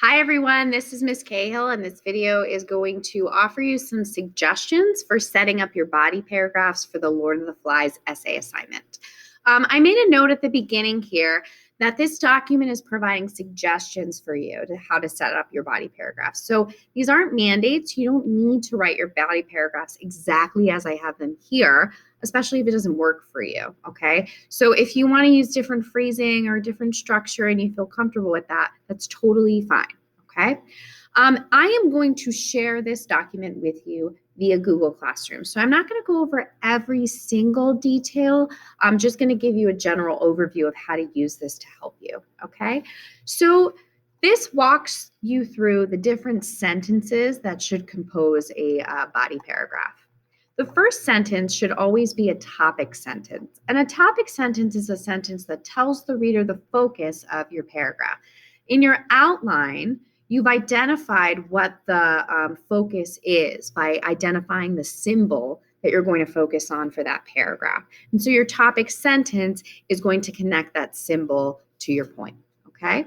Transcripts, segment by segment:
Hi everyone, this is Miss Cahill, and this video is going to offer you some suggestions for setting up your body paragraphs for the Lord of the Flies essay assignment. I made a note at the beginning here that this document is providing suggestions for you to how to set up your body paragraphs. So these aren't mandates. You don't need to write your body paragraphs exactly as I have them here, especially if it doesn't work for you, okay? So if you want to use different phrasing or different structure and you feel comfortable with that, that's totally fine, okay? I am going to share this document with you via Google Classroom. So I'm not going to go over every single detail. I'm just going to give you a general overview of how to use this to help you, okay? So this walks you through the different sentences that should compose a body paragraph. The first sentence should always be a topic sentence. And a topic sentence is a sentence that tells the reader the focus of your paragraph. In your outline, you've identified what the focus is by identifying the symbol that you're going to focus on for that paragraph. And so your topic sentence is going to connect that symbol to your point, okay?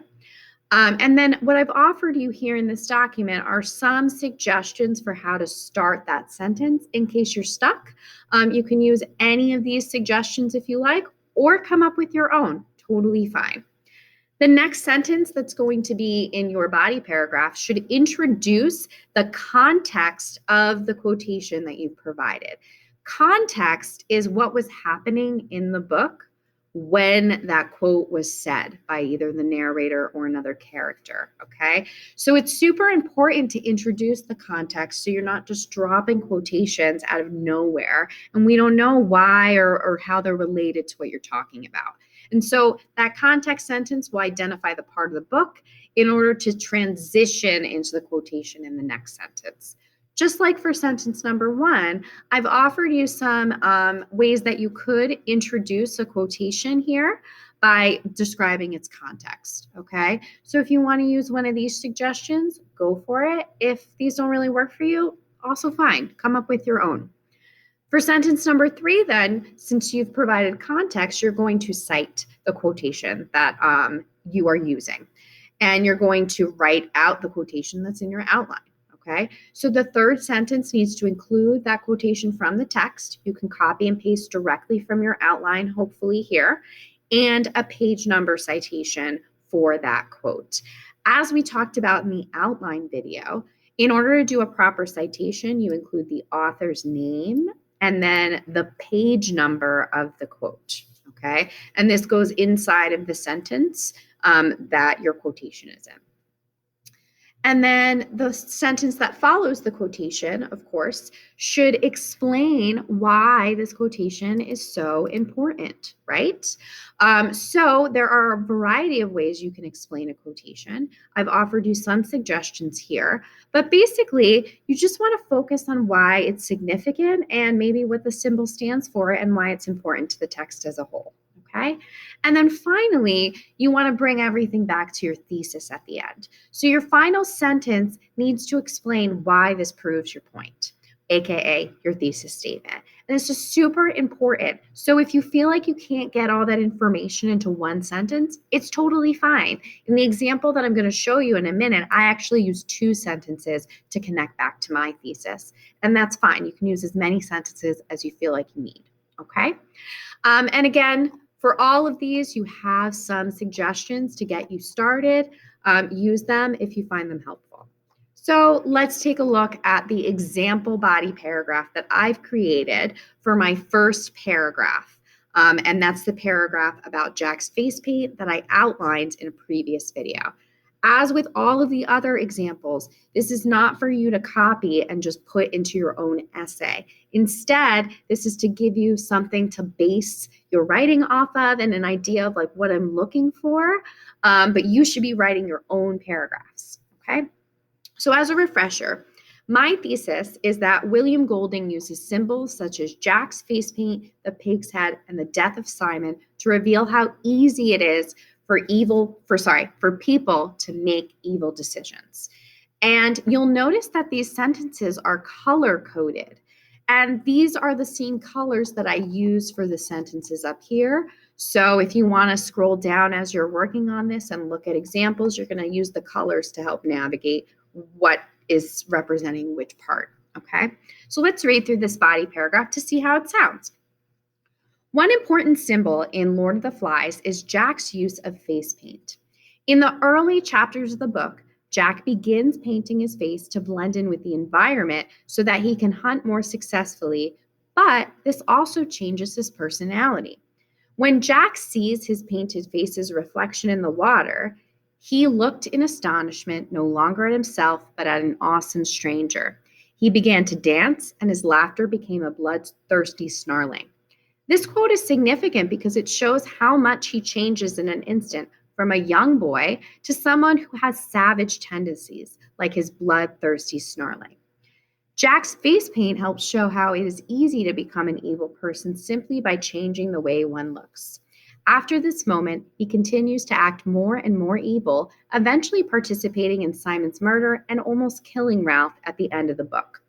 And then what I've offered you here in this document are some suggestions for how to start that sentence in case you're stuck. You can use any of these suggestions if you like, or come up with your own, totally fine. The next sentence that's going to be in your body paragraph should introduce the context of the quotation that you've provided. Context is what was happening in the book when that quote was said by either the narrator or another character, okay? So it's super important to introduce the context so you're not just dropping quotations out of nowhere and we don't know why or how they're related to what you're talking about. And so that context sentence will identify the part of the book in order to transition into the quotation in the next sentence. Just like for sentence number one, I've offered you some ways that you could introduce a quotation here by describing its context, okay? So if you want to use one of these suggestions, go for it. If these don't really work for you, also fine. Come up with your own. For sentence number three, then, since you've provided context, you're going to cite the quotation that you are using. And you're going to write out the quotation that's in your outline, okay? So the third sentence needs to include that quotation from the text. You can copy and paste directly from your outline, hopefully here, and a page number citation for that quote. As we talked about in the outline video, in order to do a proper citation, you include the author's name and then the page number of the quote, okay? And this goes inside of the sentence that your quotation is in. And then the sentence that follows the quotation, of course, should explain why this quotation is so important, right? So there are a variety of ways you can explain a quotation. I've offered you some suggestions here, but basically you just want to focus on why it's significant and maybe what the symbol stands for and why it's important to the text as a whole. Okay. And then finally, you want to bring everything back to your thesis at the end. So your final sentence needs to explain why this proves your point, AKA your thesis statement. And this is super important. So if you feel like you can't get all that information into one sentence, it's totally fine. In the example that I'm going to show you in a minute, I actually use two sentences to connect back to my thesis. And that's fine. You can use as many sentences as you feel like you need. Okay. And again, for all of these, you have some suggestions to get you started. Use them if you find them helpful. So let's take a look at the example body paragraph that I've created for my first paragraph. And that's the paragraph about Jack's face paint that I outlined in a previous video. As with all of the other examples, this is not for you to copy and just put into your own essay. Instead, this is to give you something to base your writing off of and an idea of like what I'm looking for, but you should be writing your own paragraphs, okay? So as a refresher, my thesis is that William Golding uses symbols such as Jack's face paint, the pig's head, and the death of Simon to reveal how easy it is for people to make evil decisions. And you'll notice that these sentences are color coded. And these are the same colors that I use for the sentences up here. So if you want to scroll down as you're working on this and look at examples, you're going to use the colors to help navigate what is representing which part. Okay, so let's read through this body paragraph to see how it sounds. One important symbol in Lord of the Flies is Jack's use of face paint. In the early chapters of the book, Jack begins painting his face to blend in with the environment so that he can hunt more successfully, but this also changes his personality. When Jack sees his painted face's reflection in the water, he looked in astonishment no longer at himself but at an awesome stranger. He began to dance, and his laughter became a bloodthirsty snarling. This quote is significant because it shows how much he changes in an instant from a young boy to someone who has savage tendencies, like his bloodthirsty snarling. Jack's face paint helps show how it is easy to become an evil person simply by changing the way one looks. After this moment, he continues to act more and more evil, eventually participating in Simon's murder and almost killing Ralph at the end of the book.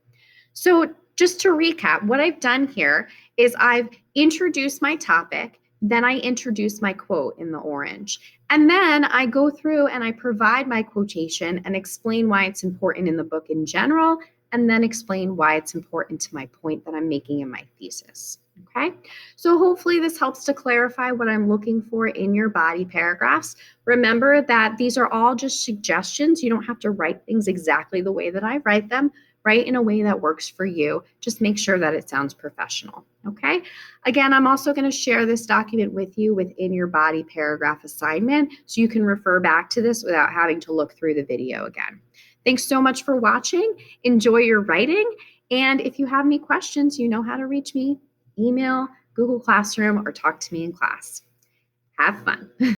So, just to recap, what I've done here is I've introduced my topic, then I introduce my quote in the orange, and then I go through and I provide my quotation and explain why it's important in the book in general, and then explain why it's important to my point that I'm making in my thesis. Okay, so hopefully this helps to clarify what I'm looking for in your body paragraphs. Remember that these are all just suggestions. You don't have to write things exactly the way that I write them. Write in a way that works for you. Just make sure that it sounds professional. Okay. Again, I'm also going to share this document with you within your body paragraph assignment so you can refer back to this without having to look through the video again. Thanks so much for watching. Enjoy your writing. And if you have any questions, you know how to reach me. Email, Google Classroom, or talk to me in class. Have fun.